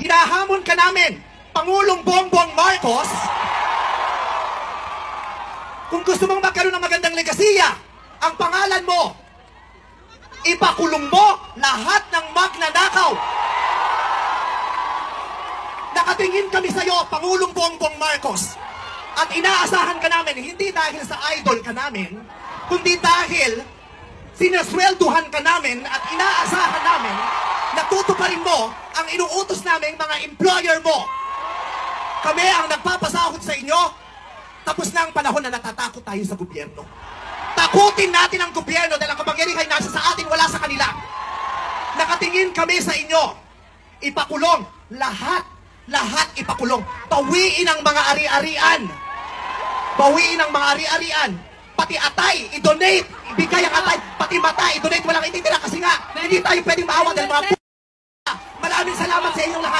hinahamon ka namin, Pangulong Bongbong Marcos, kung gusto mong magkaroon ng magandang legasiya, ang pangalan mo, ipakulong mo lahat ng magnanakaw. Nakatingin kami sa iyo, Pangulong Bongbong Marcos, at inaasahan ka namin, hindi dahil sa idol ka namin, kundi dahil sinaswelduhan ka namin at inaasahan namin na tutuparin mo ang inuutos namin mga employer mo. Kami ang nagpapasahod sa inyo, tapos na ang panahon na natatakot tayo sa gobyerno. Takutin natin ang gobyerno dahil ang kapangyarihan nasa sa atin, wala sa kanila. Nakatingin kami sa inyo, ipakulong lahat ipakulong. Bawiin ang mga ari-arian. Bawiin ang mga ari-arian. Pati atay, i-donate. Ibigay ang atay. Pati mata, i-donate. Walang ititira kasi nga, hindi tayo pwedeng maawa dahil mga Maraming salamat sa inyong lahat.